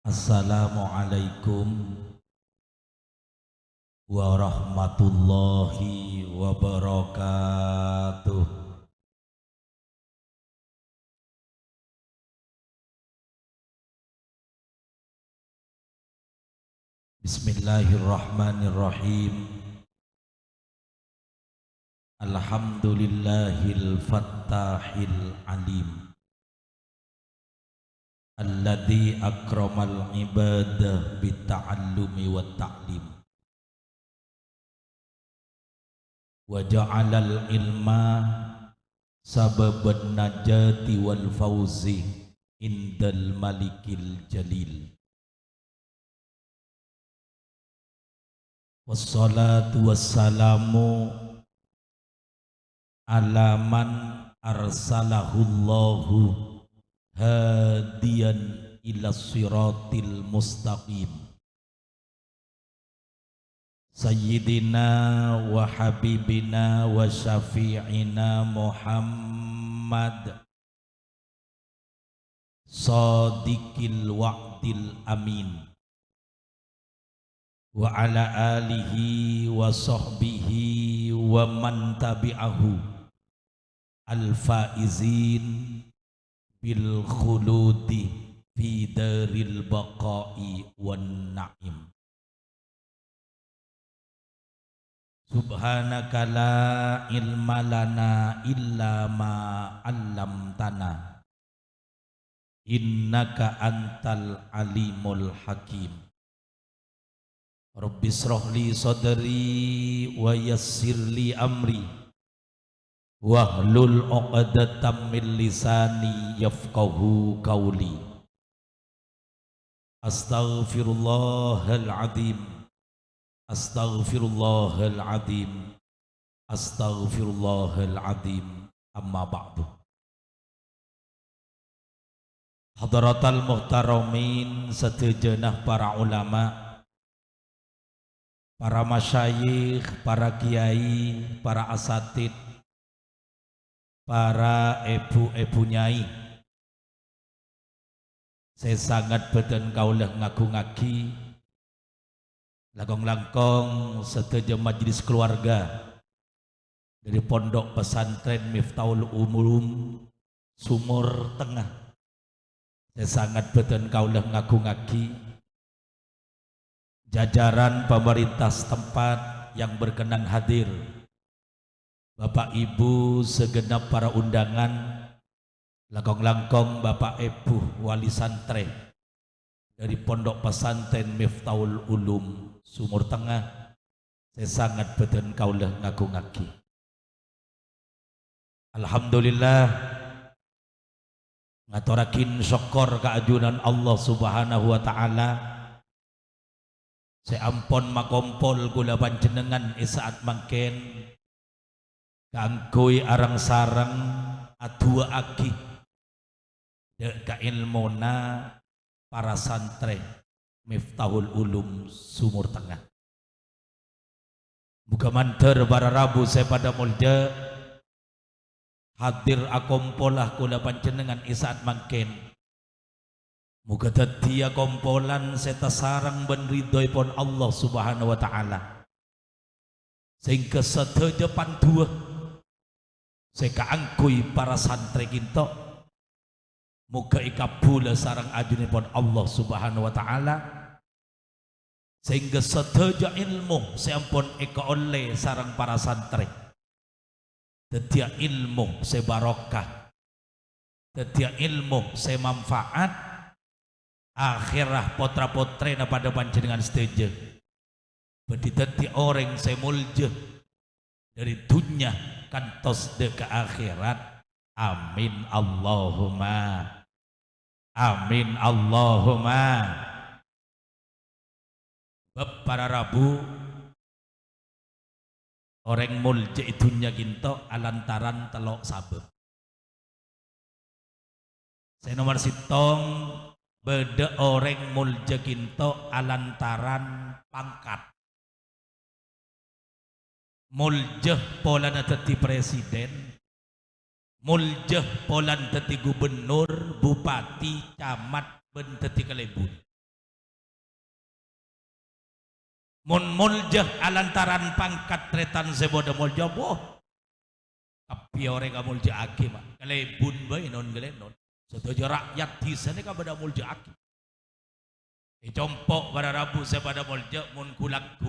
Assalamualaikum warahmatullahi wabarakatuh. Bismillahirrahmanirrahim. Alhamdulillahil fattahil alim, alladzi akramal ibadah bita'allumi wa ta'lim, wa ja'alal ilma sababan najati wal fauzi indal malikil jalil. Wassalatu wassalamu ala man arsalahullahu hadiyan ila siratil mustaqim, sayyidina wa habibina wa syafi'ina Muhammad sadiqil wa'dil amin, wa ala alihi wa sahbihi wa man tabi'ahu al-faizin bil khuludi fi daril baqa'i wan na'im. Subhanaka la ilma lana illa ma 'allamtana innaka antal alimul hakim. Rabbi shrahli sadri wa yassirli amri wahlul 'uqdatam min lisani yafqahu qawli. Astaghfirullahal azim, astaghfirullahal azim, astaghfirullahal azim. Amma ba'du. Hadratal muhtaramin, sedejenah para ulama, para masyayikh, para kiai, para asatid, para ibu-ibu nyai, saya sangat beden kaulah ngaku-ngaki langkong-langkong setuju majelis keluarga dari Pondok Pesantren Miftahul Ulum Sumur Tengah. Saya sangat beden kaulah ngaku-ngaki jajaran pemerintah setempat yang berkenan hadir, Bapak Ibu segenap para undangan, langkong-langkong Bapak Ibu wali santri dari Pondok Pesantren Miftahul Ulum Sumur Tengah. Saya sangat beden kaulah ngaku-ngaki. Alhamdulillah ngaturakin syukur keajunan Allah Subhanahu wa ta'ala. Saya ampun makompol kula panjenengan isaat mangken kanggoy arang sarang adua aki dek kailmona para santri Miftahul Ulum Sumur Tengah. Muga manter para rabu saya pada mulja hadir akompolah kula panjenengan isaat mangken. Muga dadi kompolan seta sarang ben ridhoipun Allah Subhanahu wa ta'ala, sehingga sedaya pandua seka angkui para santri kinto muga ikabula sarang ajunipun Allah Subhanahu wa ta'ala, sehingga sedaya ilmu seampun ika oleh sarang para santri dedia ilmu sebarokah, dedia ilmu semanfaat akhirah potra potre na pada panjenengan setuju berdidati orang saya mulja dari dunia kantos de ke akhirat. Amin Allahumma amin Allahumma. Bab para rabu orang mulja dunia ginto alantaran telok sabab. Saya nomor sitong beda orang mulja ginto alantaran pangkat. Muljah polan dadi presiden, muljah polan dadi gubernur, bupati, camat, ben dadi kalebun. mun muljah alantaran pangkat tretan seboda mulja boh tapi orang ka mulja aki mah kalebun bae non gelenon setuju rakyat di sana ka bada mulja aki compok pada rabu sepada mulja mun kulakku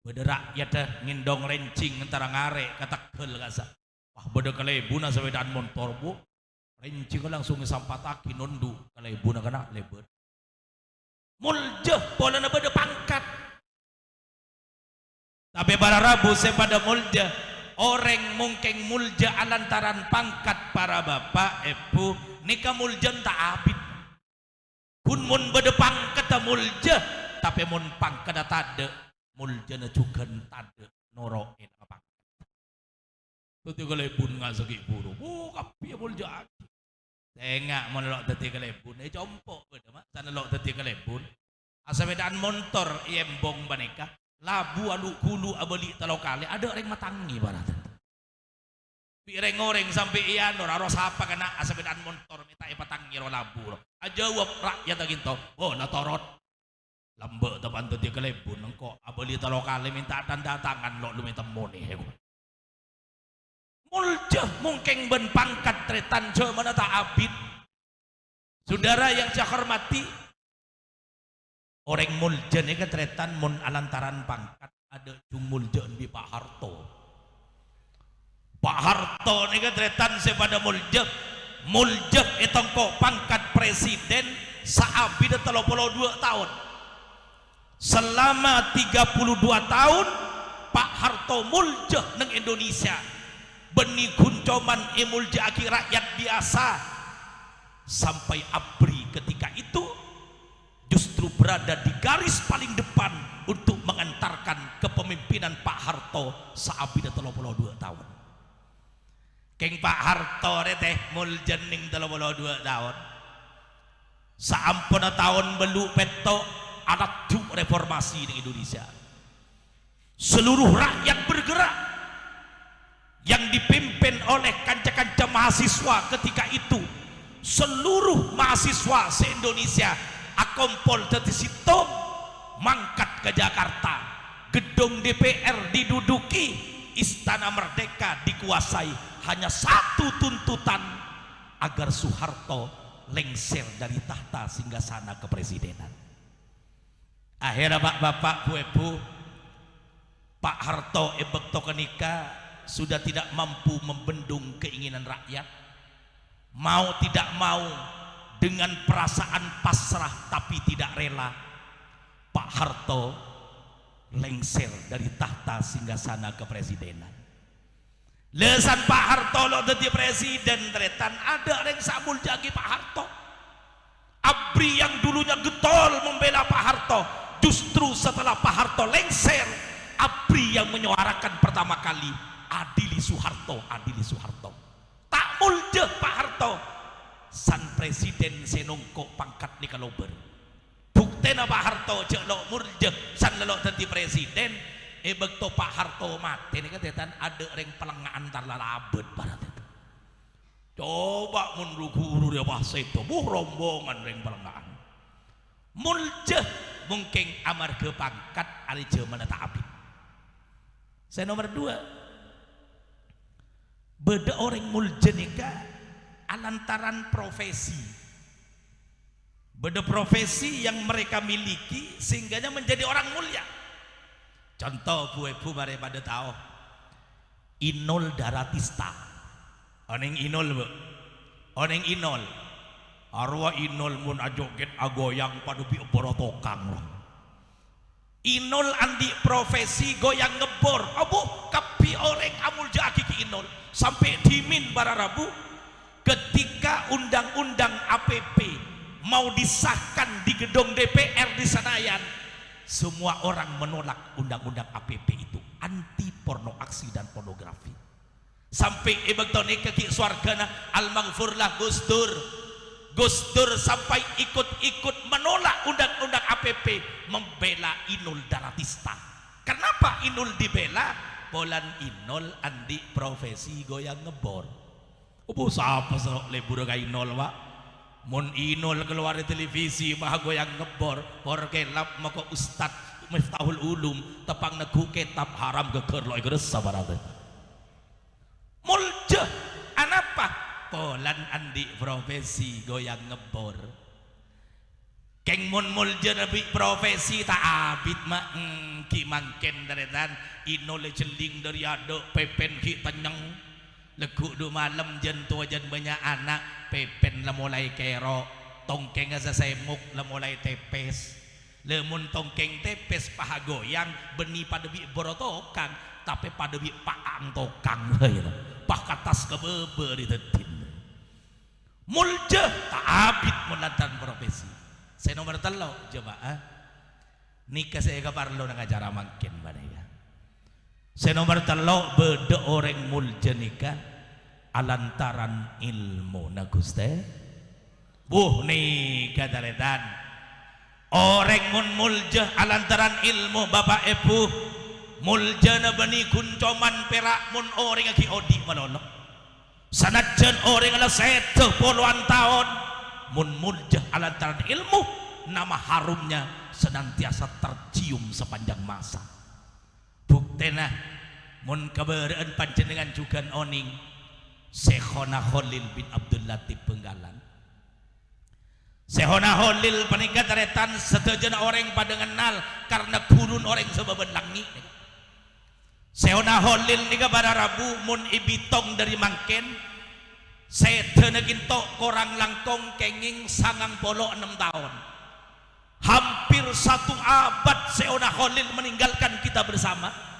bada rakyat ngindong rencing antara ngare katakkel kasa wah bada kalebuna sepedaan motor bu rencing langsung sampataki nondu kalebuna kana leber mulja pola na bada pangkat tapi pada rabu sepada mulja orang mungkin mulja alantaran pangkat para bapak ibu nikah mulja tak abid kun mun bada pangkat mulja tapi mun pangkat tade mulja na juga tade noroin apa tuti kalebun ngasagi buru kapi mulja aki tengah menelok teti kalebun compok beda mak sanelok teti kalebun asapedaan motor iembong baneka labu alu kulu abeli talokale ada orang matangi baratan pireng-oreng sampai iyan ora sapa kana asapedaan motor minta patangi ro labu ro ajawab rakyat ginto oh natorot lambe tapan teu kalebun engko abeli talokale minta tanda tangan lo lu minta moni mulja mungkin ben pangkat tretan jo mana tak abid saudara yang saya hormati orang mulja ni ketretan mun alantaran pangkat ada cung mulja di Pak Harto. Pak Harto ni ketretan sepada mulja itong ko pangkat presiden saabi 32 tahun. Selama 32 tahun Pak Harto mulja neng Indonesia. Beni kuncoman mulja aki rakyat biasa sampai abri ketika itu justru berada di garis paling depan untuk mengantarkan kepemimpinan Pak Harto saabi 32 tahun. Keng Pak Harto teh muljening 32 tahun. Saampuna tahun belu peto anak reformasi di Indonesia. Seluruh rakyat bergerak yang dipimpin oleh kanca-kanca mahasiswa ketika itu. Seluruh mahasiswa se-Indonesia akompol tadi situ mangkat ke Jakarta, gedung DPR diduduki, Istana Merdeka dikuasai, hanya satu tuntutan agar Soeharto lengser dari tahta singgasana kepresidenan. Akhirnya bapak-bapak, bu-ibu, Pak Harto ebekto kenika sudah tidak mampu membendung keinginan rakyat, mau tidak mau dengan perasaan pasrah tapi tidak rela Pak Harto lengser dari tahta singgasana kepresidenan. Lesan Pak Harto lo jadi presiden tretan ada yang samul jagi Pak Harto. Abri yang dulunya getol membela Pak Harto, justru setelah Pak Harto lengser, Abri yang menyuarakan pertama kali adili Soeharto, adili Soeharto. Tak mulje Pak Harto san presiden senongko pangkat ni kalober buktena Pak Harto cek lo murje san lelok tenti presiden bekto Pak Harto mati ni ketetan ada reng pelengah antar lalabet barat itu coba mundu guru dia bahasa itu rombongan reng pelengahan mulje mungkin amar ke pangkat ali mana tak abid. Saya nomor 2 beda orang mulje nikah alantaran profesi, beda profesi yang mereka miliki sehingganya menjadi orang mulia. Contoh bu-ibu mari pada tahu Inul Daratista, oneng Inul bu, oneng Inul, arwah Inul mun ajoget agoyang pada bi borotokang. Inul andi profesi goyang ngebor, abu kapi orang amul jaki ki Inul sampai dimin bararabu. Ketika undang-undang APP mau disahkan di gedung DPR di Senayan, semua orang menolak undang-undang APP itu, anti porno aksi dan pornografi. Sampai ebektonik ke swargana almaghfurlah Gus Dur sampai ikut-ikut menolak undang-undang APP, membela Inul Daratista. Kenapa Inul dibela? Polan Inul andi profesi goyang ngebor. Apa siapa serok lebur kaya Inul pak? Mon Inul keluar di televisi mah goyang ngebor, por kelap maka ustad Miftahul Ulum tepang negu kitab haram geger lo geus sabarate mulja anapa polan andi profesi goyang ngebor keng mun mulja nabi profesi tak abit mah ki mangken daretan inole jeling dari ado pepen ki tenyeng legu du malam jen tua jen banyak anak pepen lah mulai kero tongkeng asa semuk lah mulai tepes lemun tongkeng tepes paha goyang beni pada bi borotokan tapi pada bi paang tokang pah katas kebebe ditetin mulja tak abit melantan profesi saya nomor telo jemaah nikah saya kaparlo nang acara mangkin banega saya nomor telo bede orang mulja nikah alantaran ilmu na Guste nikah daretan orang mun mulja alantaran ilmu bapak ibu mulja na bani kuncoman perak mun orang aki odi malolo sanajan orang ala sete puluhan tahun mun mulja alantaran ilmu nama harumnya senantiasa tercium sepanjang masa buktena mun kabaraan panjenengan juga oning Syekhona Khalil bin Abdul Latif Penggalan Syekhona Khalil peningkat taretan setujuan orang pada kenal karena kurun orang sebaben langi Syekhona Khalil nika pada Rabu mun ibitong dari mangken sete neginto korang langkong kenging 96 tahun hampir 1 abad Syekhona Khalil meninggalkan kita bersama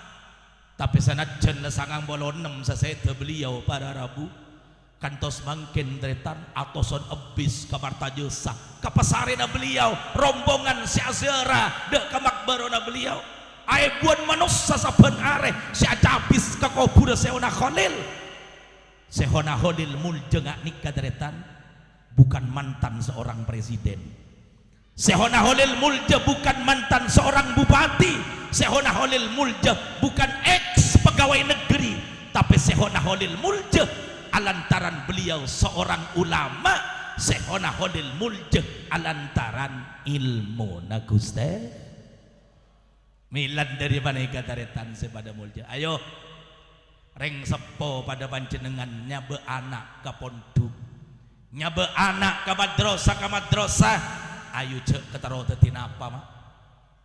tapi sanajan sangang bolon 6 sesete beliau pada Rabu kantos mangken dretan atoson ebis kamarta jesa kapasarena beliau rombongan si azera dek kamakbarona beliau aibuan manusia saben are si acabis ke kubur Syekhona Khalil Syekhona Khalil mulja ngak nikah dretan bukan mantan seorang presiden Syekhona Khalil mulja bukan mantan seorang bupati Syekhona Khalil mulja bukan ex pegawai negeri tapi Syekhona Khalil mulja alantaran beliau seorang ulama Syekhona Khalil mulja alantaran ilmu na Guste milad dari paneka taretan sepada mulja ayo reng sepo pada panjenengan nyabe anak ka pondok nyabe anak ka madrasah ayo cek ketaro teu apa mah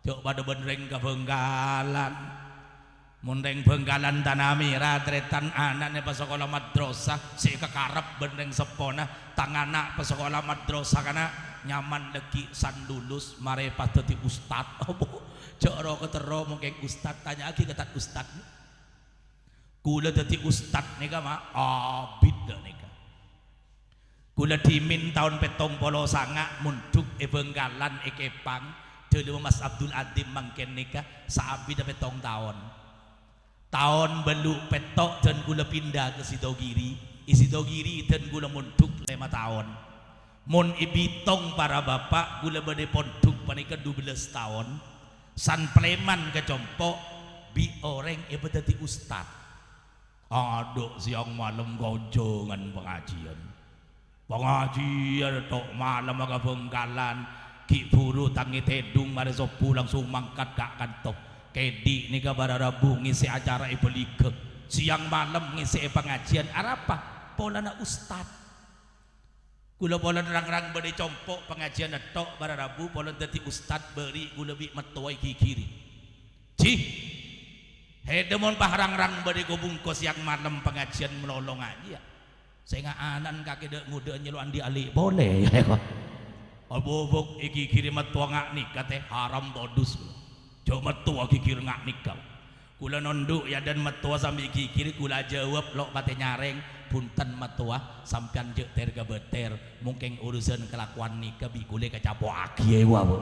cek pada benreng ka Benggalan mun reng Benggalan tanami ratretan anaknya pas sekolah madrasah si kekarep benreng sepona tangana pas sekolah madrasah kana nyaman legi sandulus mare pas dadi ustad opo cek ro ketero mungkin ustad tanya lagi ketat ustad kula dadi ustad nika mah abid nika kula dimin tahun 79 munduk Benggalan Kepang dulu Mas Abdul Adim mangken nikah saabi da 7 tahun beluk petok dan gula pindah ke Sidogiri dan gula munduk 5 tahun mun ibitong para bapak gula bade ponduk panika 12 tahun san pleman ke compok bi orang ibu dadi ustad aduk siang malam gojongan pengajian tok malam aga Benggalan ki buru tangi tedung mare sopu langsung mangkat gak kantok kedi nika pada Rabu ngisi acara ibu liga siang malam ngisi pengajian arapa polana ustad kula pola nerang-rang beri compok pengajian tok pada Rabu pola dadi ustad beri kula bi metua iki kiri cih hedemon pahrang-rang beri gobungkos siang malam pengajian melolong aja saya nggak anan kaki dek muda nyeluan di alik boleh ya kok abobok iki kiri metua ngak nikah teh haram todus coba metua kikir ngak nikah kula nonduk ya dan metua sambil iki kiri kula jawab lo pate nyareng punten metua sampean jek terga beter mungkin urusan kelakuan nikah bi kule kacabo aki ewa bu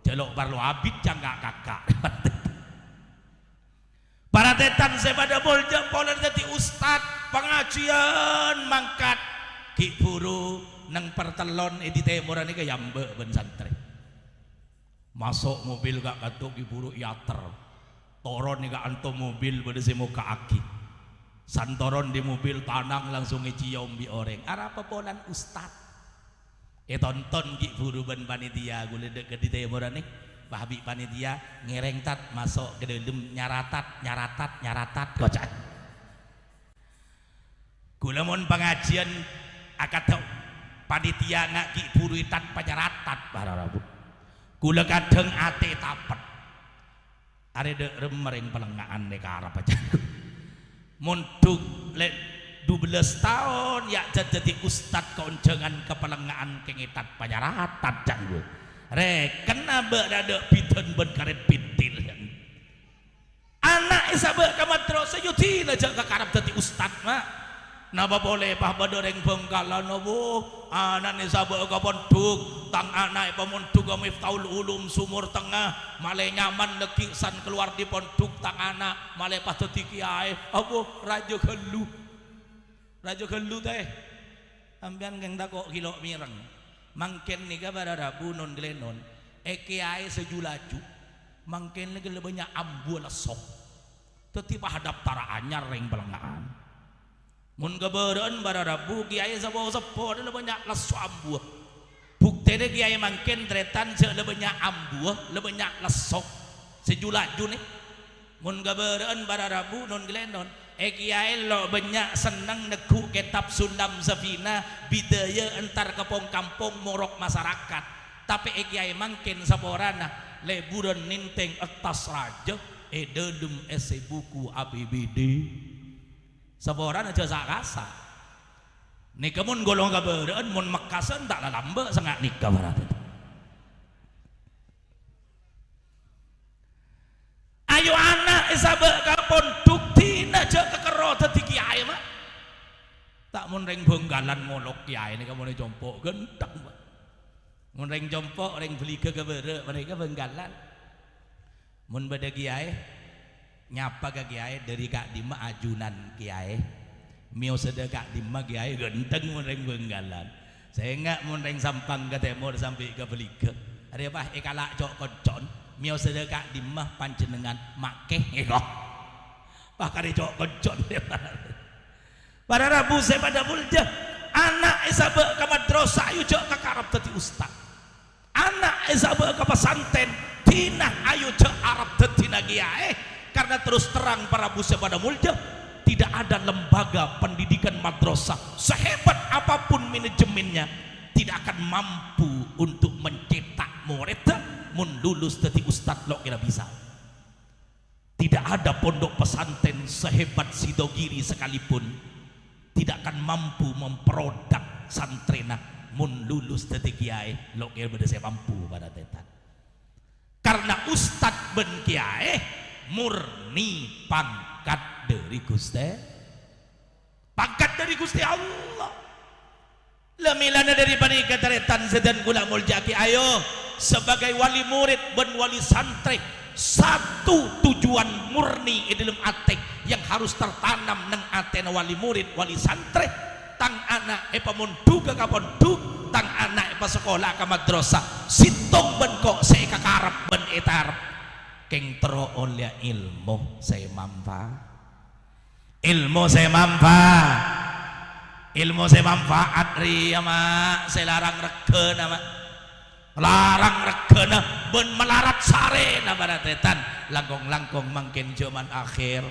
jelok parlo abid jangan kakak para tetan sepada bolja pola jadi ustad pengajian mangkat ki buru nang pertelon di temuran ini yambe ben santri masuk mobil gak katuk iburu iater toron nih gak anto mobil pada muka aki santoron di mobil tanang langsung ngecium bi orang arapa polan ustad tonton ki buru ben panitia gue deket di temuran nih Habib panitia ngereng tat masuk ke dalam nyaratat kocak. Kula mun pengajian akad panitia ngaki puritat panyaratat pararabu. Kula kadang ate tapet. Are de remereng pelengaan dek arab aja. Mun lek 12 tahun ya jadi ustad konjengan kepelengaan kengitat panyaratat janggu. Reken abe dada piten ben karet pintil anak isabe ka madrasah yutina aja ka karep dadi ustad mah napa boleh pah badoreng Bengkalan bu anak isabe ka pondok tang anak pemondok Miftahul Ulum Sumur Tengah male nyaman lekisan keluar di pondok tang anak male pas dadi kiai abu raja gelu teh ambian geng takok kilo mireng mangken nika pada bunon gelenon kiai sejulaju mangken lagi lebihnya ambu lesok tetipa hadap tara anyar ring pelengaan mun keberan pada rabu kiai sepo lebihnya lesok ambu bukti deh kiai mangken tretan lebihnya ambu lebihnya lesok sejulaju nih mun keberan pada rabu non gelenon kiai lo banyak senang neku kitab Sundam Safina bidaya entar kepong kampung morok masyarakat tapi kiai mangkin saborana leburan ninteng etas raja dedem ese buku APBD saborana aja sakasa nika mun golong kabereun mun mekasen tak lambe sengak nikah barat ayo anak isabe ka pondok aja kekero dadi kiai mah tak mun ring Bengkalan ngolok kiai nika mun jompok genteng mun ring jompok ring beli ke kebere mereka Bengkalan mun beda kiai nyapa ke kiai dari Kak Dima ajunan kiai mio sedekah Dima kiai genteng mun ring Bengkalan saya enggak mun ring Sampang ke timur sampai ke beli ke ada apa kalak cok kocon mio sedekah Dima panjenengan makeh kok bahkan itu kencon pada rabu saya pada mulja anak isabe ke madrasah ayo jok ke karab dadi ustad anak isabe ke pesantren tina ayo jok arab dadi kiai karena terus terang para busa pada mulja tidak ada lembaga pendidikan madrasah sehebat apapun manajemennya tidak akan mampu untuk mencetak murid mun lulus dadi ustad lo kira bisa. Tidak ada pondok pesantren sehebat Sidogiri sekalipun tidak akan mampu memproduk santrena mun lulus dadi kiai lo kira beda saya mampu pada tetan karena ustad ben kiai murni pangkat dari Gusti Allah lemilana dari panika teretan sedan kula muljaki ayo sebagai wali murid ben wali santri satu tujuan murni di dalam ate yang harus tertanam neng ate wali murid wali santri tang anak pemonduk ke ponduk tang anak sekolah ke madrasah sitong ben kok saya kakarap ben etar keng tero oleh ilmu saya manfaat ria mak saya larang reken mak larang regana ben melarat sare na baratetan langkong-langkong mangkin zaman akhir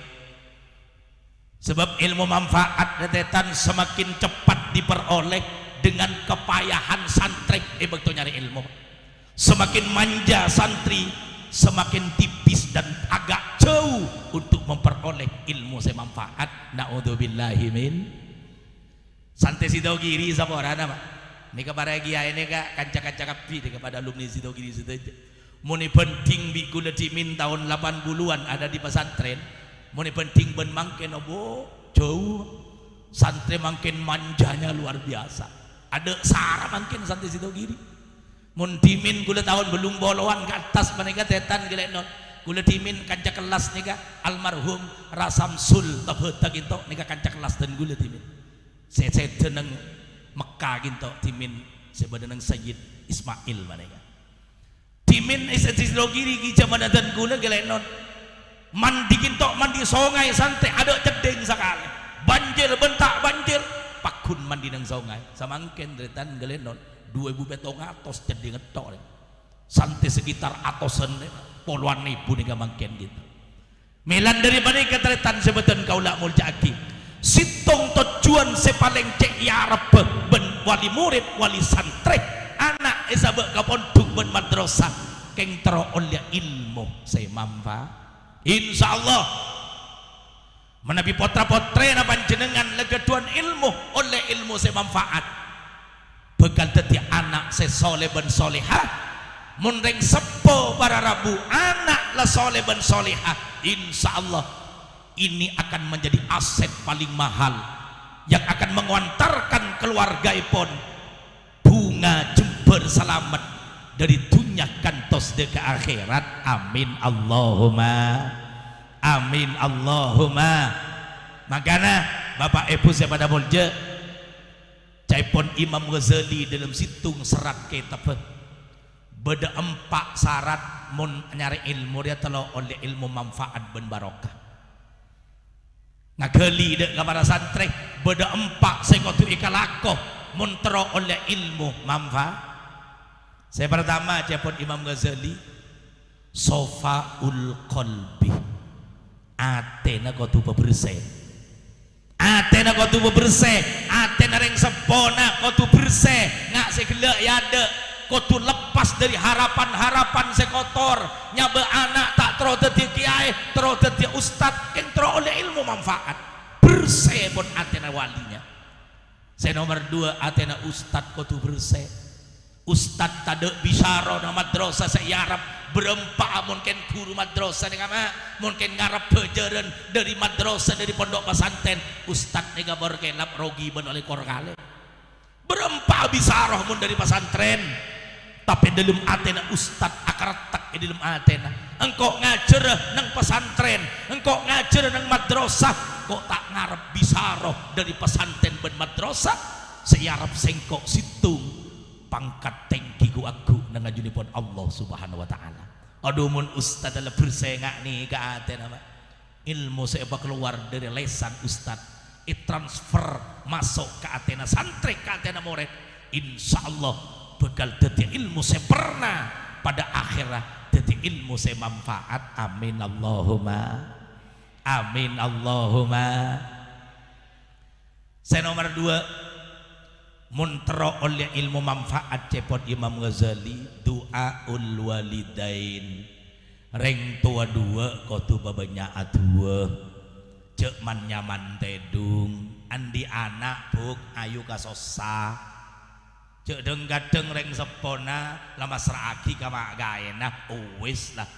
sebab ilmu manfaat retetan semakin cepat diperoleh dengan kepayahan santri begitu nyari ilmu semakin manja santri semakin tipis dan agak jauh untuk memperoleh ilmu semanfaat naudzubillahi min santri Sidogiri saborana mah ini kepada kiai ini kak kanca-kanca kapi kepada alumni Sidogiri situ muni penting bi kula dimin tahun 80-an ada di pesantren muni penting ben mangken obo jauh santri mangken manjanya luar biasa ada sarah mangken santri Sidogiri mun dimin kula tahun belum boloan ke atas mereka tetan gelenon kula dimin kanca kelas nika almarhum Rasamsul tabeta gitu nika kanca kelas dan kula dimin saya tenang Mekah gitu timin sebenarnya Sayyid Ismail mereka timin Sidogiri ki zaman dan gula gelenon mandi gitu mandi sungai santai ada cedeng sekali banjir bentak banjir pakun mandi nang sungai samangken deretan gelenon 2000 betong atos cedeng ngetok santai sekitar atosan puluhan ribu nih mangken gitu. Melan dari mana keteretan sebetan kaula muljaki situng tujuan sepaling cek ya Arab ben wali murid wali santri anak isabe kaponduk ben madrasah keng tero oleh ilmu saya manfaat insyaallah menabi potra-potre na panjenengan legeduan ilmu oleh ilmu saya manfaat bekal dadi anak saya soleh ben solehah mun reng sepo para rabu anak la soleh ben solehah insyaallah ini akan menjadi aset paling mahal yang akan mengantarkan keluarga pun bunga jember selamat dari dunia kantos de ke akhirat. Amin Allahumma amin Allahumma. Makanya Bapak Ibu saya pada mulja caipun Imam Ghazali dalam situng serat kitab beda 4 syarat mun nyari ilmu dia telo oleh ilmu manfaat ben barokah ngageli dek kepada santri beda 4 sekotu ikalakoh muntero oleh ilmu manfaat. Saya pertama cepon Imam Ghazali sofaul qalbi atena kotu bersih atena kotu bersih atena reng sepona kotu bersih ngak segelak ya ada kotu lepas dari harapan-harapan sekotor nyabe anak tak terus dadi kiai terus dadi ustad yang terus oleh ilmu manfaat bersih pun atena walinya. Saya nomor 2 atena ustad kotu bersih ustad tade bisyaro na madrasah saya Arab berempat mungkin guru madrasah dengan mungkin ngarep pelajaran dari madrasah dari pondok pesantren ustad nega berkelap rogi ben oleh korkale berempat bisyaro mun dari pesantren tapi dalam atena ustad akaratak di dalam atena engkau ngajar nang pesantren engkau ngajar nang madrasah kok tak ngarep bisaroh dari pesantren ben madrasah seyarap sengkok situng pangkat tengki ku aku nang ngajunipun Allah subhanahu wa ta'ala. Aduh mun ustad adalah bersengak nih ke atena ilmu saya keluar dari lesan ustad transfer masuk ke atena santri ke atena murid insyaallah bekal dadi ilmu saya pernah pada akhirat dadi ilmu saya manfaat. Amin Allahumma amin Allahumma. Saya nomor 2 muntero oleh ilmu manfaat cepot Imam Ghazali du'aul walidain reng tua 2 kotu babanya adua cek man nyaman tedung andi anak buk ayu kasosa cek deng-gadeng reng sepona lama seragi kama gaena wis lah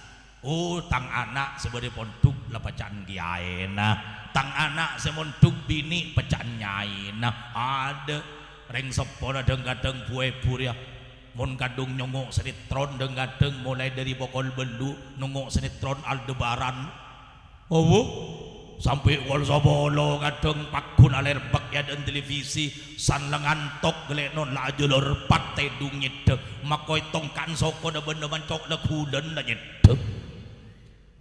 tang anak sebagai ponduk lah pecaan giaena tang anak semonduk bini pecaan nyaina ada reng sepona deng-gadeng buah ya mun kadung nyongok sinetron deng-gadeng mulai dari bokol belu nongok sinetron Aldebaran sampai wal sabolo kadang pakun alerbak ya dan televisi san lengantok gelenon la julur pat tedung nyedek makoy tongkan soko da benda mancok la kulen la nyedek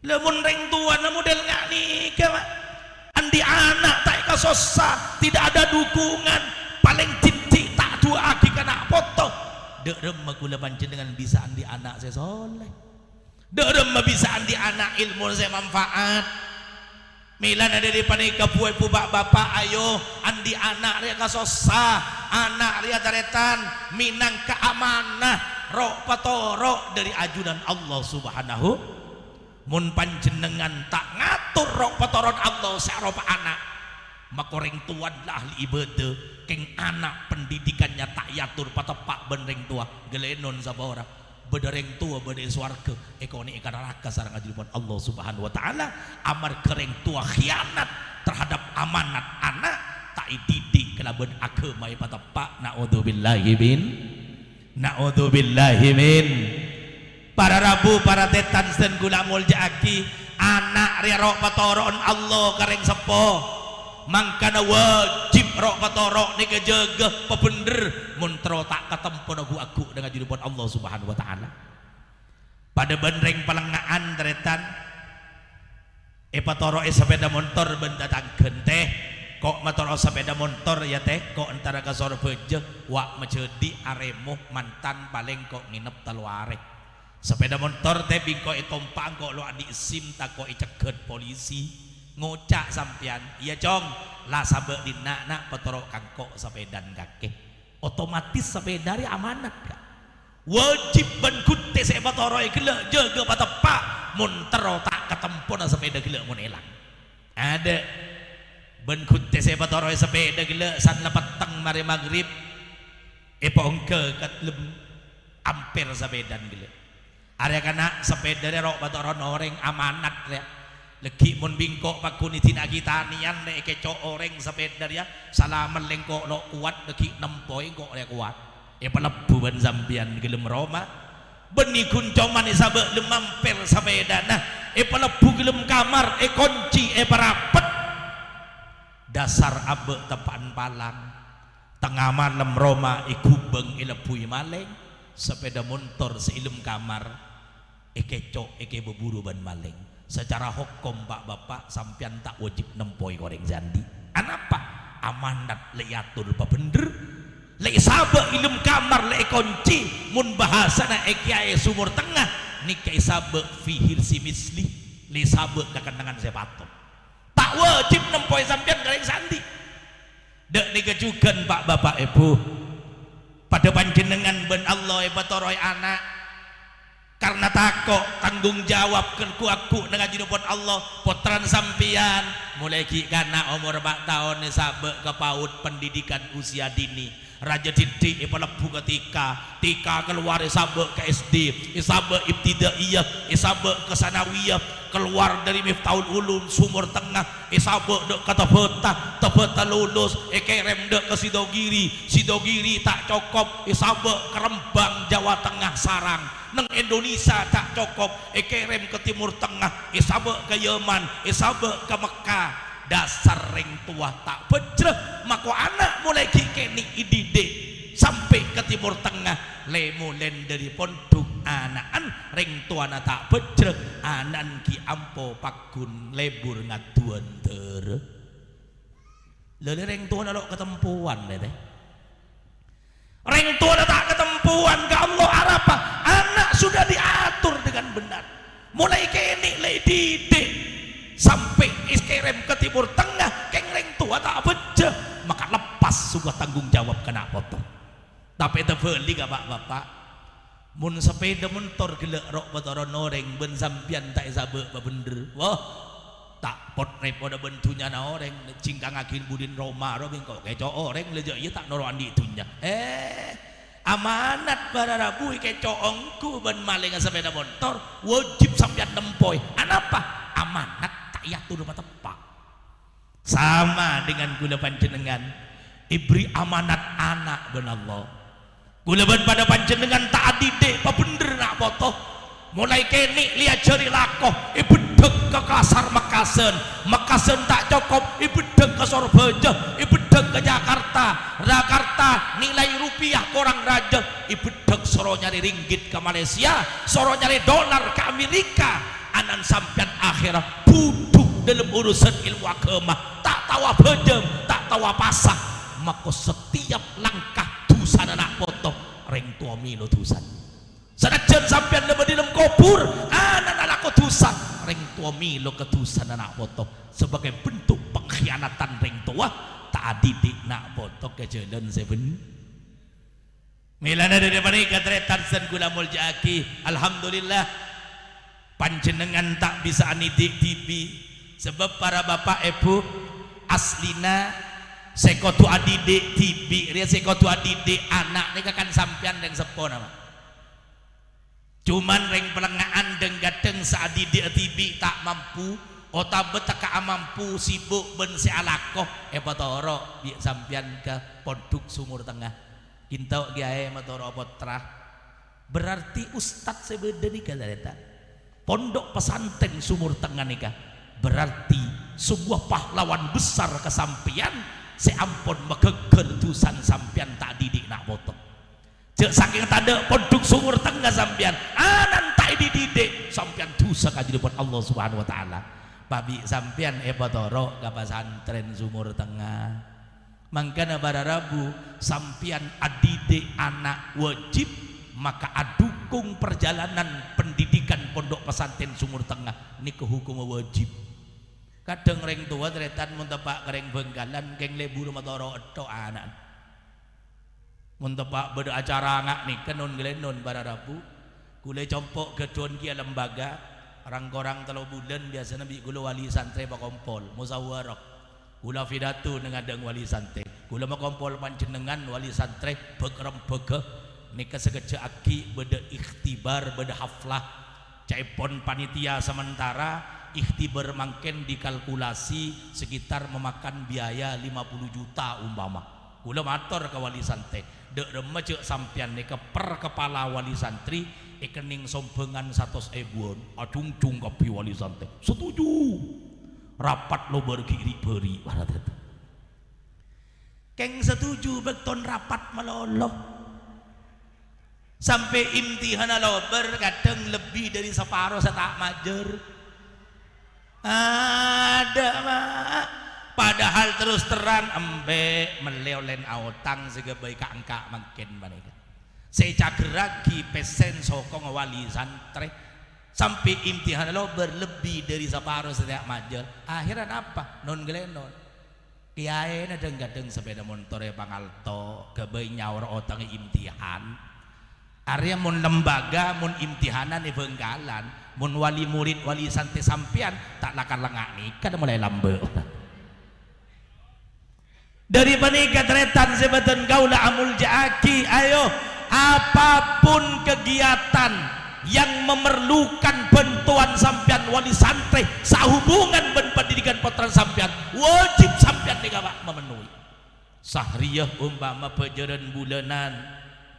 lemun reng tua na model ngak nikah andi anak tak kasosa tidak ada dukungan paling titik tak dua aki kena foto derem magula panjenengan bisa andi anak saya soleh derem bisa andi anak ilmu saya manfaat. Milan ada di panika buai pubak bapak ayo andi anak ria kasosa anak ria taretan minang keamanah rok patoro dari ajudan Allah subhanahu mun panjenengan tak ngatur rok patoron Allah searopa anak makoreng tuan lah ahli ibadah keng anak pendidikannya tak yatur patepak benreng tua gelenon sabora bedereng tua bede swarga ekoni ikan neraka sareng ajilipun Allah subhanahu wa ta'ala amar kereng tua khianat terhadap amanat anak tak didik kelaban agama patepak naudzubillahi min para rabu para tetan sen gula muljaaki anak rirok patoron Allah kereng sepo mangkana wajib rok patorok nika jaga pebener muntro tak ketempo nagu aku dengan judipun Allah subhanahu wa ta'ala pada benreng pelengaan teretan patorok sepeda motor bendatang genteh kok motor sepeda motor ya teh kok antara kasor beje wak menjadi aremo mantan paling kok nginep teluare sepeda motor teh bingko etompang kok lo adi sim tak kok ceget polisi ngocak sampean iya cong lah sabe dina nak petorok kangkok sepedan kakek otomatis sepeda ri amanat kak wajib ben kutte se petoro gele jaga patepak mun tero tak ketempon sepeda gele mun elang ada ben kutte se petoro sepeda gele san lepeteng mari maghrib pongke katlem ampir sepedan gele area kana sepeda rok batoro noreng amanat ya legi mun bingkok pakuni tina kitanian nek kecok oreng sepeda ya salaman lengkok lo kuat legi nempoi kok ya kuat pelebu ban zambian gelem Roma beni kuncoman sabe lemampir sepeda nah pelebu gelem kamar kunci parapet dasar abe tepaan palang tengah malam Roma ikubeng ilepui maleng sepeda motor seilem kamar kecok beburu ban maleng secara hukum pak bapak sampian tak wajib nempoi goreng jandi anapa amanat leatur bener le sabe ilum kamar le kunci mun bahasana kiai sumur tengah nikai sabe fihir si misli le sabe kekenangan sepatok tak wajib nempoi sampian goreng jandi dek digejukan pak bapak ibu pada panjenengan ben Allah batoroy anak karena takok tanggung jawab kelku aku dengan jinupun Allah potran sampian mulai kana umur 4 tahun sabe ke PAUD pendidikan usia dini raja didik pelebu ketika keluar sabe ke SD sabe ibtidaiyah sabe ke sanawiyah keluar dari Miftahul Ulum sumur tengah sabe dek kata tebeta lulus kerem dek ke Sidogiri tak cokop sabe ke Rembang Jawa Tengah sarang neng Indonesia tak cokop kerem ke Timur Tengah sabe ke Yaman sabe ke Mekah dasar ring tua tak bejreh mako anak mulai kini idide sampai ke Timur Tengah lemulen dari pondok anaan ring tua na tak bejreh anan ki ampo pakun lebur ngaduan ter lele ring tua na lo ketempuan deh ring tua na tak ketempuan ke Allah arapa anak sudah diatur dengan benar mulai kini le didik sampai iskerem ke Timur Tengah kengreng tua tak bejeh maka lepas sebuah tanggung jawab kena foto tapi terbeli gak bapak mun sepeda motor gelek rok batoro noreng ben sampian tak sabe bener wah tak pot repoda bentunya na oreng cingkang akin budin Roma robing kok keco oreng lejo iya tak noro andi itunya amanat para rabu keco ongku ben maling sepeda motor wajib sampian nempoi anapa amanat ya turun tepak sama dengan gula panjenengan ibri amanat anak ben Allah gula pada panjenengan tak adide apa bener nak foto mulai kini lihat jari lakoh ibedek ke kasar Mekasen tak cukup ibedek ke Surabaya ibedek ke Jakarta nilai rupiah korang raja ibedek soro nyari ringgit ke Malaysia soro nyari dolar ke Amerika anan sampean akhirat buduk dalam urusan ilmu agama tak tahu bejem tak tahu pasah maka setiap langkah dusan anak foto ring tua milo dusan sanajan sampean lebih di dalam kubur anak dusan ring tua milo kedusan anak foto sebagai bentuk pengkhianatan ring tua tak didik nak foto ke jalan seven milana dari mereka tretan sen gula muljaki alhamdulillah panjenengan tak bisa anidik TV sebab para bapak ibu aslina sekotu adidik TV dia sekotu adidik anak ini kan sampian dan sepo nama cuman ring pelengaan dan gadeng saadidik TV tak mampu otabet tak mampu sibuk ben si alakoh potoro bi sampian ke pondok sumur tengah intau giae motoro potrah berarti ustadz sebeden nikah daleta pondok pesantren sumur tengah nikah berarti sebuah pahlawan besar kesampian seampun megeger tusan sampian tak didik nak foto cek saking tanda pondok sumur tengah sampian anan tak dididik sampian dosa kajian Allah Subhanahu wa taala babi sampian potoro ke pesantren sumur tengah mangkana bara rabu sampian adidik anak wajib maka adu dukung perjalanan pendidikan pondok pesantren Sumur Tengah niku hukum wajib. Kadang reng tua tretan mun tepak kereng Benggalan geng lebu rumah toro etok anak. Mun tepak beda acara ngak nih kenon gelenon para rabu. Kule compok gedon kia lembaga orang-orang telo bulan biasa nabi kula wali santri bakompol musawarah. Kula fidatu nengadang wali santri. Kula makompol panjenengan wali santri begerem-bege nika segeja aki beda ikhtibar beda haflah caipon panitia sementara ikhtibar mangken dikalkulasi sekitar memakan biaya 50 juta umpama. Kula matur ke wali santri dek remece sampean nika per kepala wali santri ekening sombengan 100 ebuan acung-cung kapi wali santri setuju rapat lo berkiri beri barat itu keng setuju beton rapat meloloh sampai imtihan lo berkadang lebih dari separuh saya tak majer ada mak padahal terus terang embe meleolen autang sebagai angka makin mereka saya cageragi pesen sokong wali santri sampai imtihan lo berlebih dari separuh setiap majer akhirnya apa non gelenon kiai na deng-gadeng sepeda motor ya pangalto kebai nyaur otang imtihan area mun lembaga mun imtihanan di Benggalan mun wali murid wali santri sampian tak lakan lengak nih kan mulai lambe dari panika tretan sebatan gaula amul jaaki ayo apapun kegiatan yang memerlukan bantuan sampean wali santri sahubungan ben pendidikan potran sampean wajib sampean digawak memenuhi sahriyah umpama pejaran bulanan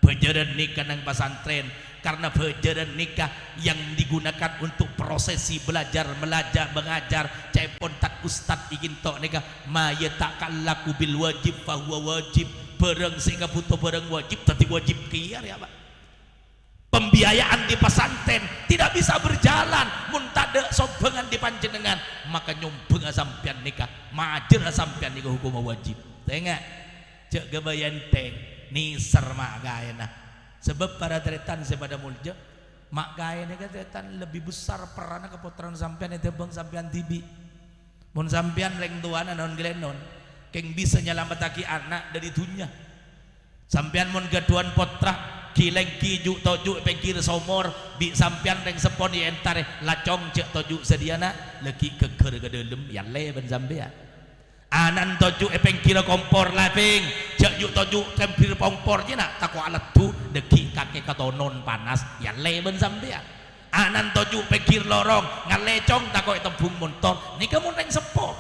pejaran nikah nang pesantren karena pejaran nikah yang digunakan untuk prosesi belajar mengajar caipon tak ustad ingin tok nikah ma yatakallaku bil wajib fahuwa wajib bareng sehingga butuh bareng wajib tadi wajib kiar ya Pak pembiayaan di pesantren tidak bisa berjalan mun tada sobengan di panjenengan maka nyombeng sampean nikah majer sampean nikah hukum wajib tengok cek gabayan teng niser mak gaena sebab para tretan sepada mulja mak gaena tretan lebih besar perannya keputaran sampean itu bang sampean tibi mun sampean reng tuana non gelenon keng bisa nyelamataki anak dari dunia sampean mun gaduan potra kileng kiju toju pengkir somor bi sampean reng sepon di entare lacong cek toju sediana leki keker ke dalam yang le ben sampean anan toju pengkir kompor laping cek juk toju tempir kompor je nak tako alat tu deki kake katonon panas yang le ben sampean anan toju pengkir lorong ngalecong tako tembung motor ni kamu reng sepon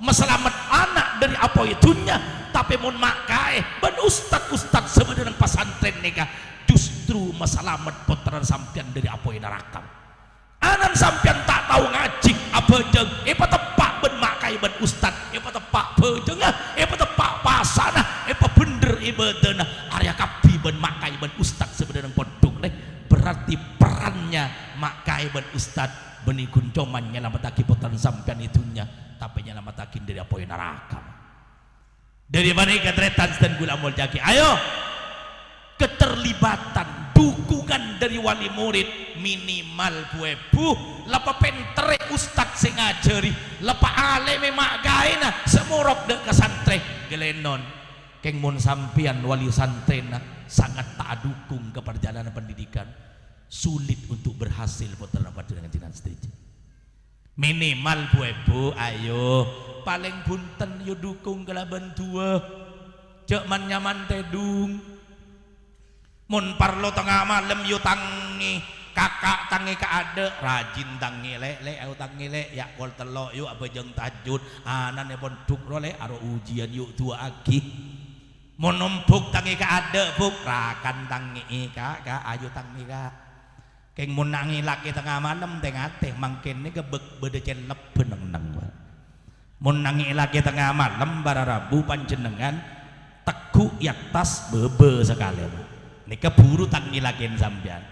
meselamat anak dari apa itunya tapi mun makai ben ustad sebenarnya pesantren nikah justru meselamat potran sampean dari apa yang neraka anan sampean tak tahu ngaji apa jeng apa tepak ben makai ben ustad apa tepak bejengah apa tepak pasana apa bener ibadana area kapi ben makai ben ustad sebenarnya pondok leh berarti perannya makai ben ustad benih kuncoman nyelamataki potran sampean itunya tapi nyelamatakin dari apa yang neraka dari mana ketretan dan gula mul jaki ayo keterlibatan dukungan dari wali murid minimal buebu lapa pentere ustad sing ngajari lapa aleme mak gaena semurok dek kesantre gelenon keng mun sampian wali santrena sangat tak dukung ke perjalanan pendidikan sulit untuk berhasil potong apa dengan jinan setuju minimal buebu ayo paling bunten yo dukung kelaban dua cek man nyaman tedung mun parlo tengah malam yo tangi kakak tangi ka ade rajin tangi le au tangi le ya kol telo yo apa jeng tajud anan pon duk role aro ujian yuk tua aki mun numpuk tangi ka ade buk rakan tangi kakak ayo tangi ka keng mun nangi laki tengah malam tengah teh mangken ni gebek bede celep beneng-neng mun nangi laki tengah malam bara rabu panjenengan teku yaktas bebe sekali ini keburu tangi lagi sampean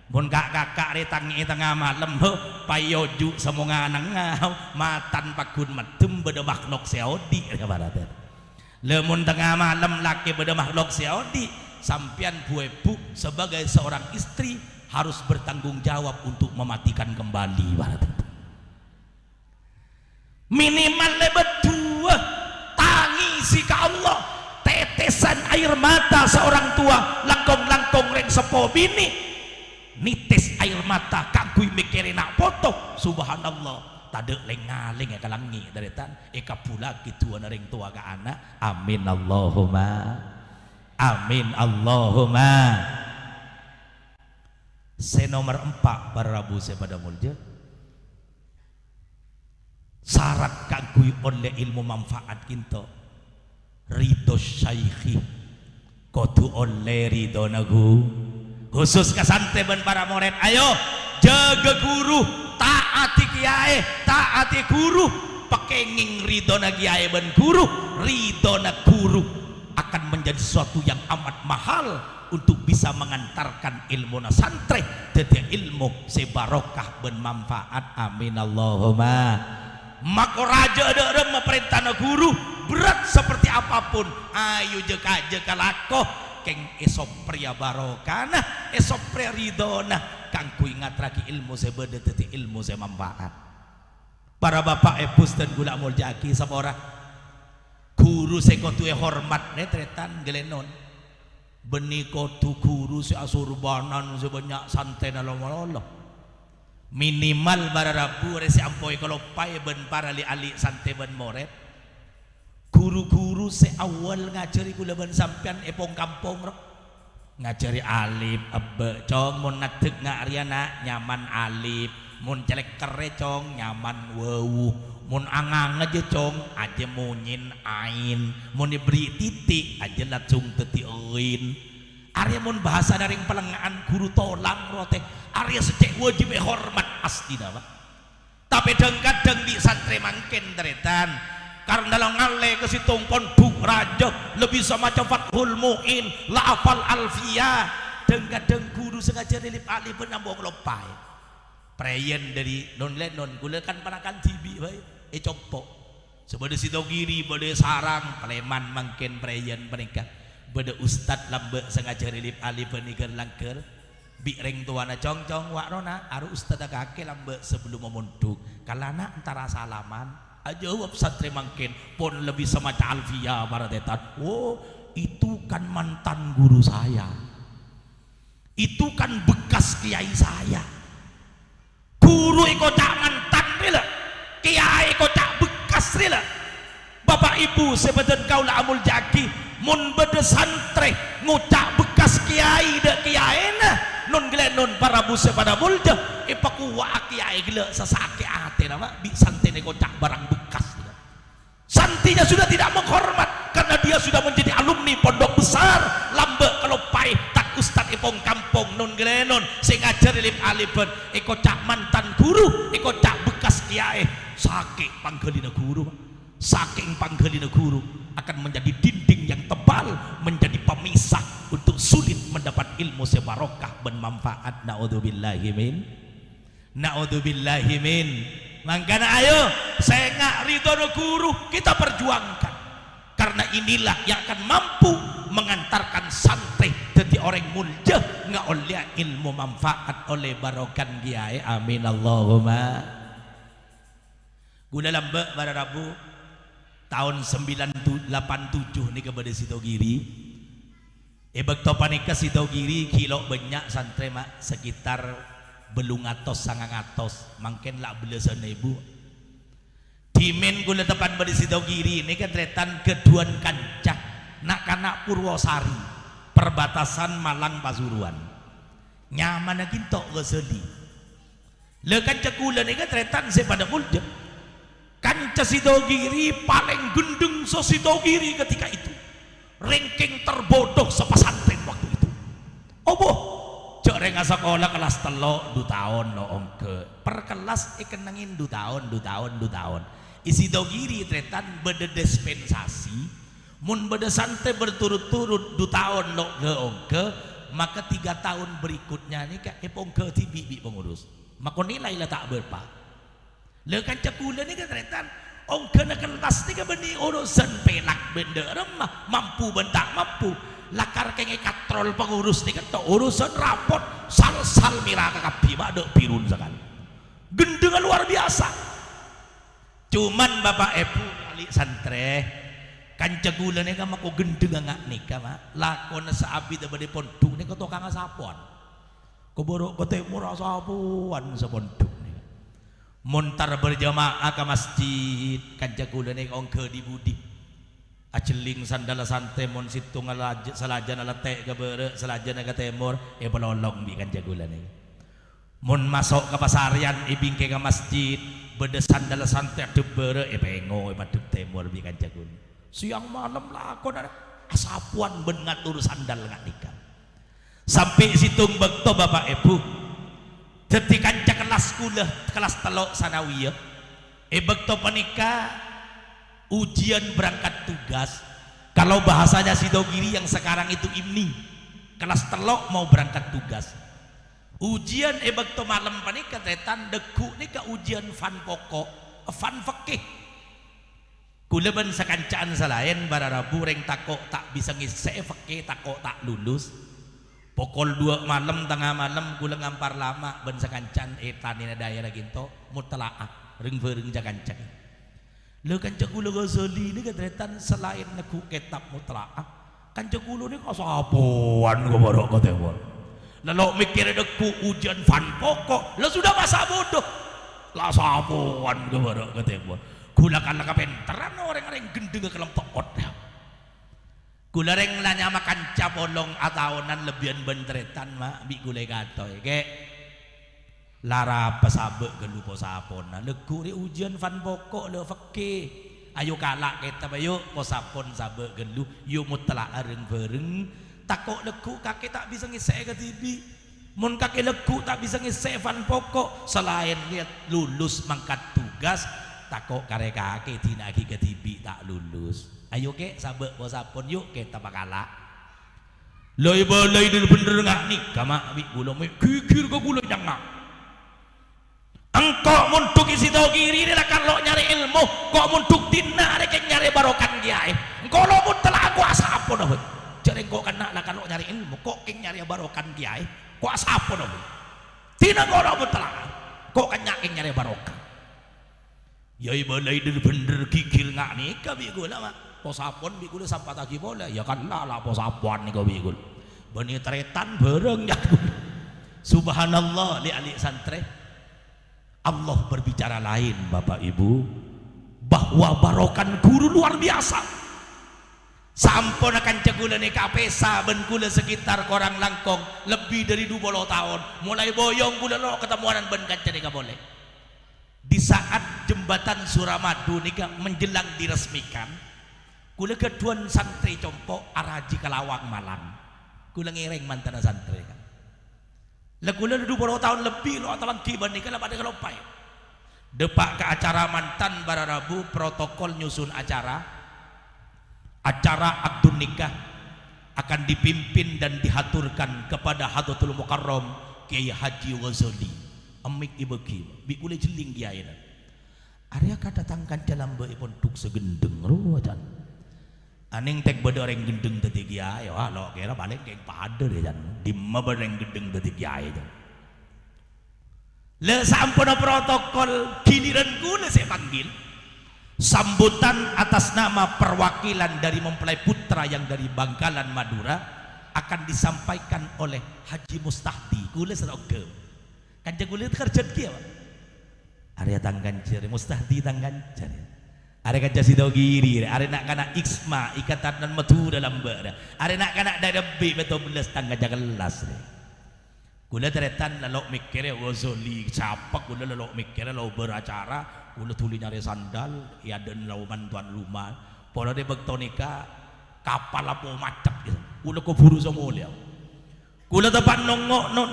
mun kakak re tangi tengah malam payoju semonga nengau matan pakun medem bede makhluk seodi kabarate lemun tengah malam laki bede makhluk seodi sampean buebu sebagai seorang istri harus bertanggung jawab untuk mematikan kembali. Minimal berdua tangisi ke Allah, tetesan air mata seorang tua langkong-langkong reng sepo bini nitis air mata kagui mikirin nak foto. Subhanallah, tade lengaling ya kalangi dari tan eka pula gitu reng tua ke anak. Amin Allahumma amin Allahumma. Nomor 4 para Rabu saya pada mulja syarat kagui oleh ilmu manfaat kita ridho syaikhi kodu oleh ridho nagu khusus kesante ben para murid. Ayo jaga guru, taati kiai, taati guru, pekenging ridho na kiai ben guru, ridho na guru akan menjadi sesuatu yang amat mahal untuk bisa mengantarkan ilmu na santri jadi ilmu sebarokah ben manfaat. Amin Allahumma. Maka raja ada memerintah na guru berat seperti apapun ayo jeka lakoh keng esop pria barokana esop pria ridona kang ku ingat lagi ilmu sebeda teti ilmu saya manfaat. Para bapak epus dan gula muljaki sapora guru sekotu hormat netretan gelenon beni kotu guru se asurbanan sebanyak santai dalam Allah minimal bara Rabu resi ampoi kalau pai ben para li ali santai ben moret guru-guru se awal ngajari kula ben sampean epong kampung ro ngajari alif abbe cong mun nadeg ngariana nyaman alif mun celek kere cong nyaman wewu mun angang aja cong aja munyin ain mun diberi titik aja langsung teti oin. Arya mun bahasa dari pelengahan guru tolang rote Arya secek wajib hormat astina pak. Tapi kadang di santri mangken teretan karena dalam ngale ke situ ponduk raja lebih sama Fathul Mu'in la'afal alfiyah kadang guru sengaja dilip alif penambung lopai preyen dari non lenon gula kan panakan tibi baik copok sebagai situ kiri pada sarang Paleman mangken preyen mereka pada ustad lambe sengaja dilip alif peniker langker bireng tuana cong-cong wakrona aru ustad kake lambe sebelum memunduk kalana antara salaman jawab santri mangkin pun lebih semacam alfiyah para detan. Oh itu kan mantan guru saya, itu kan bekas kiai saya. Guru kocak mantan rila, kiai kocak bekas rila. Bapak ibu sebeden kaulah amul jaki mun bede santri ngucak bekas kiai de kiai na nun gila nun para buse pada mulja ipaku wa kiai gila sesake ate nama bi santri kocak barang bekas. Santinya sudah tidak menghormat karena dia sudah menjadi alumni pondok besar lambe kalau pai tak ustad ipong kampung nun gelenon sing ngajar ilim alipen kocak mantan guru kocak bekas kiai saking panggelina guru saking panggelina guru akan menjadi dinding yang tebal menjadi pemisah untuk sulit mendapat ilmu sebarokah bermanfaat. Naudzubillahi min makanya ayo saya nggak ridho guru kita perjuangkan karena inilah yang akan mampu mengantarkan santri jadi orang mulja nggak oleh ilmu manfaat oleh barokan kiai. Amin Allahumma. Guna lambe pada Rabu tahun 987 nih kepada Sitogiri bekto panika Sitogiri kilo banyak santri mak sekitar belum atos sangang atos mangken lah belasan ibu dimen gula tepan pada Sitogiri ini kan tretan keduan kancah nak kanak Purwosari perbatasan Malang Pasuruan nyaman kintok geseli le kancah kula ini kan tretan sepada mulja kancah Sitogiri paling gendeng so Sitogiri ketika itu ranking terbodoh sepasantren waktu itu oboh Coreng sekolah kelas telok 2 tahun lo ongke per kelas ikenangin 2 tahun isi dogiri tretan beda dispensasi mun beda santai berturut-turut 2 tahun lo ke ongke maka 3 tahun berikutnya nih kak ongke ti bibi pengurus maka nilai lah tak berpa lekan cekulan nih kan tretan ongke na kelas nih kan benih urusan pelak benda remah mampu bentak mampu lakar kenge katrol pengurus nih ketok urusan rapot sal miraka kapi mak pirun sekali gendengan luar biasa. Cuman bapak ibu ali santre kanca gula nih kama ko gendeng ngak nikah mak lakon saabi tebade ponduk nih ketok kang sapuan ko borok ko temur sapuan seponduk nih montar berjamaah ke masjid kanca gula nih ongke di budi aceling sandala santai mon situ salajan ala tek ke bere salajan ke temur pelolong bi kanca gula nih mon masuk ke pasarian bingke ke masjid bede sandala santai de bere pengo paduk temur bi kanca gula siang malam lakon ada asapuan ben ngatur sandal ngak nikah sampai situng bekto bapak ibu dadi kanca kelas kula kelas telok sanawiyah bekto penikah ujian berangkat tugas kalau bahasanya Sidogiri yang sekarang itu imni kelas telok mau berangkat tugas ujian bekto malam panika tetan deku nika ujian fan pokok fan fakih kula ben sakancaan selain bararabu reng takok tak bisa ngise fakih takok tak lulus pukul 2 malam tengah malam kula ngampar lama ben sakancaan tanina daerah ginto mutalaah reng bereng jakancang lo kanca kula Ghazali ini kadretan selain neku kitab mutlaah kanca kula ini kasapuan kok barok ketewon lalu mikir neku ujian fan pokok lo sudah masa bodoh lah sapuan kok barok ketewon kula kan kapenteran orang-orang gendeng ke kelompok odap kula reng nanya makan capolong ataonan lebihan bentretan mak bi kula katoy ke lara pasabe gelu posapona leku ri ujian fan pokok le fakih ayo kalak kita bayo posapon sabe gelu yo mutlak areng bereng takok leku kakek tak bisa ngise ke TV mun kakek leku tak bisa ngise fan pokok selain lihat lulus mangkat tugas takok kare kakek tinagi ke TV tak lulus ayo ke sabe posapon yuk kita bakala loi balai dulu bener ngak nikah mak bi gula kikir ke gula jangan engkau muntuk isi tau kiri ini lah kalau nyari ilmu kok muntuk dina ada yang nyari barokan kiai engkau lo mun telah aku asapo dah jadi engkau kena lah kalau nyari ilmu kok yang nyari barokan kiai kok asapo dah tina kau lo mun telah kok kan nyari barokan ya ibalai dulu bener kikir ngak nikah bi gula mak posapon bi gula sampai lagi boleh ya kan lah posapon nih kau bi gula bani tretan bareng ya subhanallah li alik santre Allah berbicara lain Bapak Ibu bahwa barokan guru luar biasa sampun akan cegula nih kapesa ben kula sekitar korang langkong lebih dari 20 tahun mulai boyong kula lo ketemuanan ben kanca nika boleh di saat jembatan Suramadu nika menjelang diresmikan kula keduan santri compok araji Kalawang Malang kula ngereng mantan santri kan lekula 20 tahun lebih lo atalang kiban nikah pada kelopai depak ke acara mantan bararabu protokol nyusun acara akad nikah akan dipimpin dan dihaturkan kepada Hadratul Mukarram Kiai Haji Ghazali amik ibeki bi kule jeling kiai area kadatangkan dalam beipun tuk segendeng ruwajan aning tek bedoreng gendeng tadi kiai wah lo kira balik kayak pada deh jan dimma bedoreng gendeng tadi kiai jan le sampun protokol giliran kula saya panggil sambutan atas nama perwakilan dari mempelai putra yang dari Bangkalan Madura akan disampaikan oleh Haji Mustahdi kula seroke kanca kula kerja kieu area tanggan ceri Mustahdi tanggan ceri ada kaca Sidogiri, ada nak kana Iksma ikatan dan metu dalam ber, ada nak kana dari B betul belas tangga jagelas. Kula teretan lalu mikirnya Ghazali capak, kula lalu mikirnya lalu beracara, kula tuli nyari sandal, ya dan lalu bantuan rumah. Pola de bektonika kapal apa macet gitu. Kula keburu semua dia. Kula tepan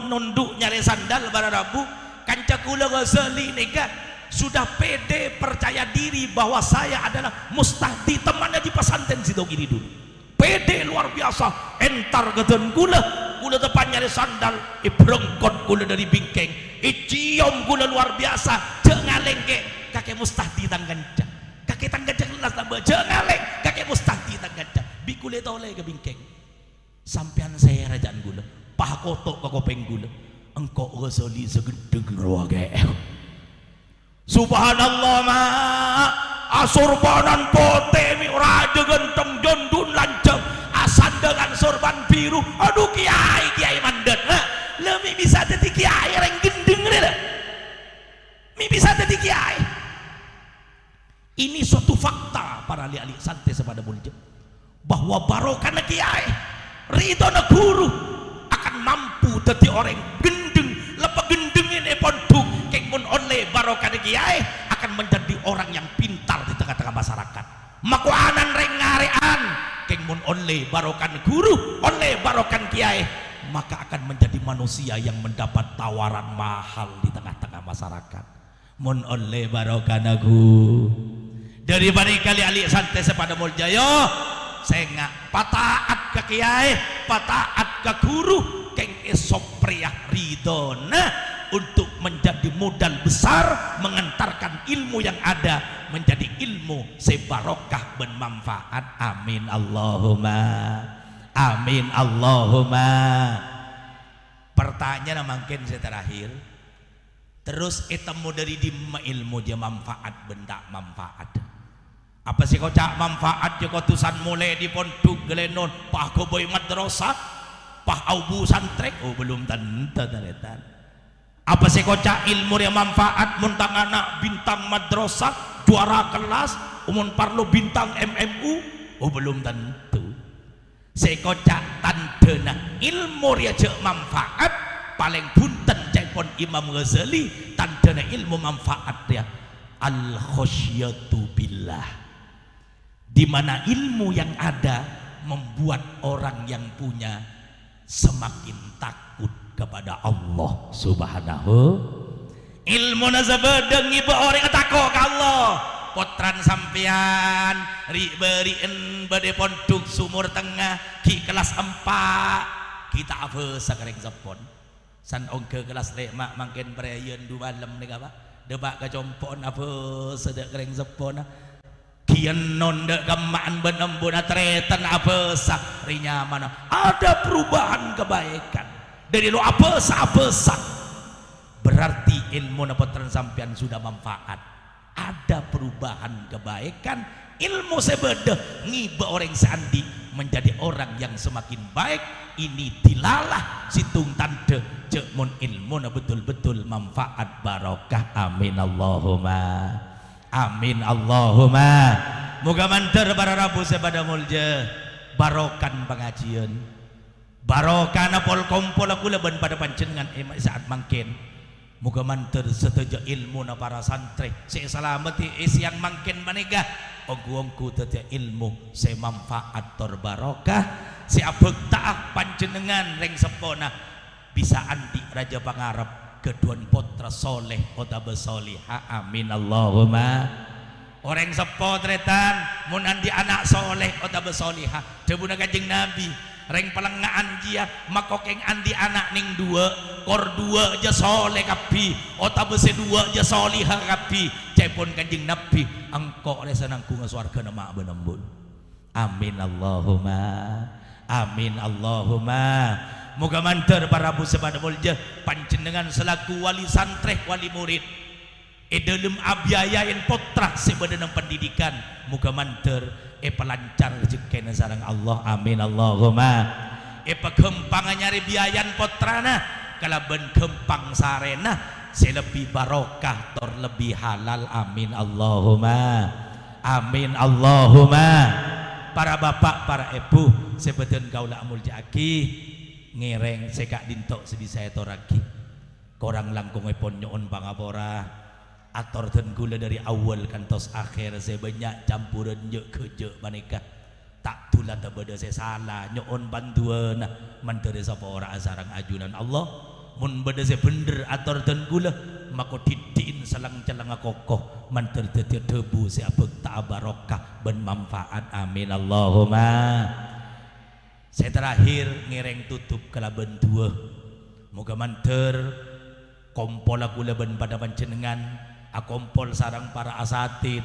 nunduk nyari sandal bararabu, kanca kula Ghazali nika sudah pede percaya diri bahwa saya adalah Mustahdi temannya di pesantren Sidogiri dulu pede luar biasa entar geden gula depan nyari sandal ibrengkot gula dari bingkeng cium gula luar biasa jengaleng ke kakek Mustahdi tangganca kakek tangganca kelas tambah jengaleng kakek Mustahdi tangganca bikule toleh ke bingkeng foto kau penggula engkau Ghazali segedeg roage subhanallah ma asurbanan pote mi raja genteng jondun lanceng asan dengan sorban biru aduh kiai mandat lebih bisa jadi kiai yang gendeng mi bisa jadi kiai. Ini suatu fakta para ahli santai sepada mulja bahwa barokah kiai ridho guru akan mampu jadi orang gendeng lepas gendeng ini pondok kengmun oleh barokah kiai akan menjadi orang yang pintar di tengah-tengah masyarakat makuanan rengarean kengmun oleh barokah guru oleh barokah kiai maka akan menjadi manusia yang mendapat tawaran mahal di tengah-tengah masyarakat mun oleh barokah nagu dari bani kali ali santai sepada mulja yo saya nggak pataat ke kiai pataat ke guru keng esok pria ridona untuk menjadi modal besar mengantarkan ilmu yang ada menjadi ilmu sebarokah bermanfaat amin Allahumma amin Allahumma. Pertanyaan makin saya terakhir terus etemu dari di ilmu dia manfaat benda manfaat apa sih kau cak manfaat je kau tusan mulai di pondok gelenon pah kau boy madrasah pah aubu santrek oh belum tentu taretan apa sih kau cak ilmu yang manfaat muntang anak bintang madrasah juara kelas umun parlo bintang MMU oh belum tentu saya kau cak tandena ilmu yang je manfaat paling punten cepon Imam Ghazali tandena ilmu manfaat dia al khosyatu billah di mana ilmu yang ada membuat orang yang punya semakin takut kepada Allah subhanahu ilmu nazabadeng ibu orang takut ke Allah potran sampean berien bade pondok sumur tengah ki kelas 4 kita apa sakareng sepon san ongke kelas 5 makin berayen 2 malam nih apa debak kecompon apa sedek kereng sepon kian non dek gamaan benembun atretan apa sak rinya mana ada perubahan kebaikan dari lo apa sak berarti ilmu napotran sampean sudah manfaat ada perubahan kebaikan ilmu sebeda ngiba orang sandi menjadi orang yang semakin baik ini dilalah situng tanda cekmun ilmu na betul-betul manfaat barokah amin Allahumma amin Allahumma moga manter para rabu sepada mulja barokan pengajian barokah pol kompol aku leban pada pancengan saat mangkin moga manter setuju ilmu na para santri saya salamati yang mangkin manegah ongku tete ilmu saya manfaat tor barokah saya bektaah panjenengan reng sepona bisa andi raja pangarap keduan potra soleh otabe soliha amin Allahumma orang sepo tretan mun andi anak soleh otabe soliha debuna kanjeng nabi reng pelengaan dia makokeng andi anak ning dua kor dua aja soleh kapi otabe sedua aja soliha kapi cepon kanjeng nabi engkau oleh senangku ngaswarga nama benembun amin Allahumma amin Allahumma moga manter para bu sepada mulja panjenengan selaku wali santreh wali murid dalam abiayain potra sebenarnya pendidikan moga manter pelancar rezeki sareng Allah amin Allahumma pagempang nyari biayan potrana kalaban gempang sarena selebih barokah tor lebih halal amin Allahumma amin Allahumma. Para bapak para ibu sebetulnya kaula mulja aki ngereng sekak dintok sedih saya toraki korang langkung epon nyoon pangapora ator ten gula dari awal kantos akhir saya banyak campuran nyek kejek maneka tak tulah tabada saya salah nyoon bantuan manteri sapa ora asarang ajunan Allah mun beda saya bener ator ten gula maka didiin selang celang kokoh manter tetir debu saya bekta barokah ben manfaat amin Allahumma. Saya terakhir ngereng tutup kalaban dua moga manter kompol aku leben pada panjenengan akompol sarang para asatid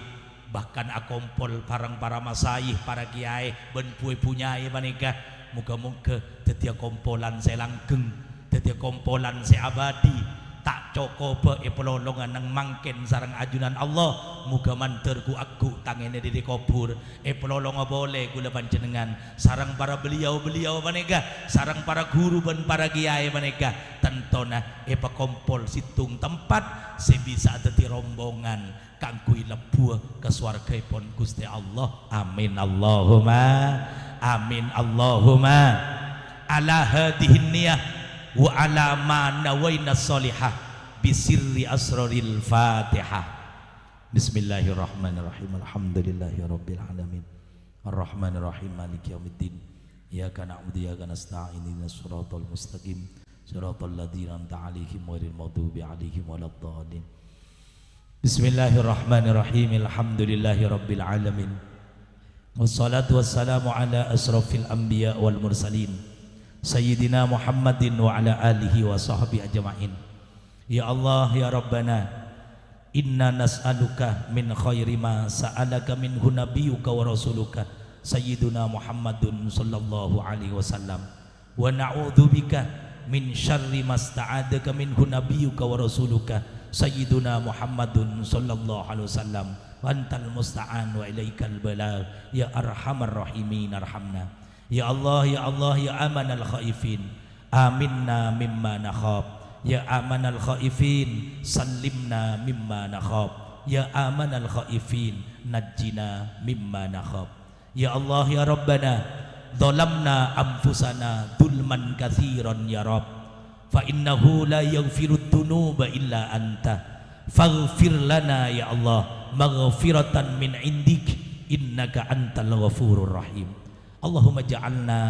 bahkan akompol parang para masayih para kiai ben puy punyai manika moga-moga tetia kompolan saya langgeng dadi kompolan seabadi tak cokoba pelolongan nang mangken sarang ajunan Allah muga manterku aku tangene di kubur pelolongan boleh kula panjenengan sarang para beliau-beliau manega sarang para guru dan para kiai manega tentona pekompol situng tempat sebisa dadi rombongan kanggo lebuh ke swargaipun Gusti Allah amin Allahumma amin Allahumma ala hadhihi niyah wa ala ma nawaina sholihah bisirri asraril fatihah bismillahirrahmanirrahim alhamdulillahirabbil alamin arrahmanirrahim maliki yaumiddin iyyaka na'budu wa iyyaka nasta'in ihdinas siratal mustaqim siratal ladzina an'amta 'alaihim ghairil maghdubi 'alaihim waladdallin bismillahirrahmanirrahim alhamdulillahirabbil alamin wassalatu wassalamu ala asrafil anbiya wal mursalin Sayyidina Muhammadin wa ala alihi wa sahbihi ajma'in. Ya Allah ya Rabbana inna nas'aluka min khairi ma sa'alaka minhu nabiyyuka wa rasuluka Sayyiduna Muhammadun sallallahu alaihi wasallam wa na'udzubika min syarri ma sta'adaka minhu nabiyyuka wa rasuluka Sayyiduna Muhammadun sallallahu alaihi wasallam wa antal musta'an wa ilaikal balagh ya arhamar rahimin arhamna. Ya Allah ya Allah ya amanal khaifin aminna mimma nakhaf ya amanal khaifin sallimna mimma nakhaf ya amanal khaifin najjina mimma nakhaf ya Allah ya Rabbana zalamna anfusana dzulman katsiran ya Rabb fa innahu la yaghfirud dzunuba illa anta faghfir lana ya Allah maghfiratan min indik innaka antal ghafurur rahim Allahumma ja'alna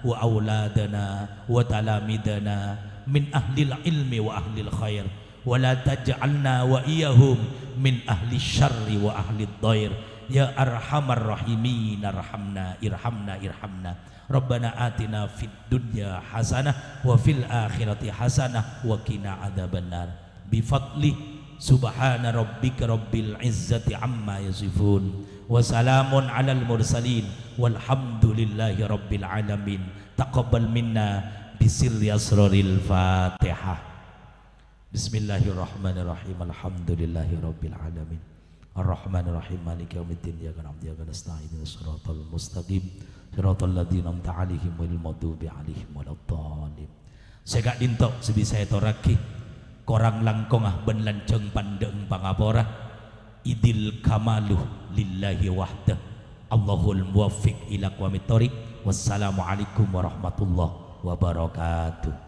wa auladana wa talamidana min ahlil ilmi wa ahlil khair wa la taj'alna wa iyahum min ahli syarri wa ahli dhair ya arhamar rahimin arhamna irhamna irhamna Rabbana atina fid dunya hasanah wa fil akhirati hasanah wa qina adzabannar bi fadli subhana rabbika rabbil izzati amma yasifun wa salamun alal mursalin walhamdulillahi rabbil alamin taqabbal minna bisirri asraril fatihah bismillahirrahmanirrahim alhamdulillahi rabbil alamin arrahmanirrahim maliki yaumiddin iyyaka na'budu wa iyyaka nasta'in ihdinas siratal mustaqim siratal ladzina an'amta 'alaihim ghairil maghdubi 'alaihim waladdallin segak dintok sebisa etoraki korang langkong ben lanceng pandeng pangapora idil kamaluh lillahi wahdah Allahul muwaffiq ila aqwamit thoriq wassalamu alaikum warahmatullahi wabarakatuh.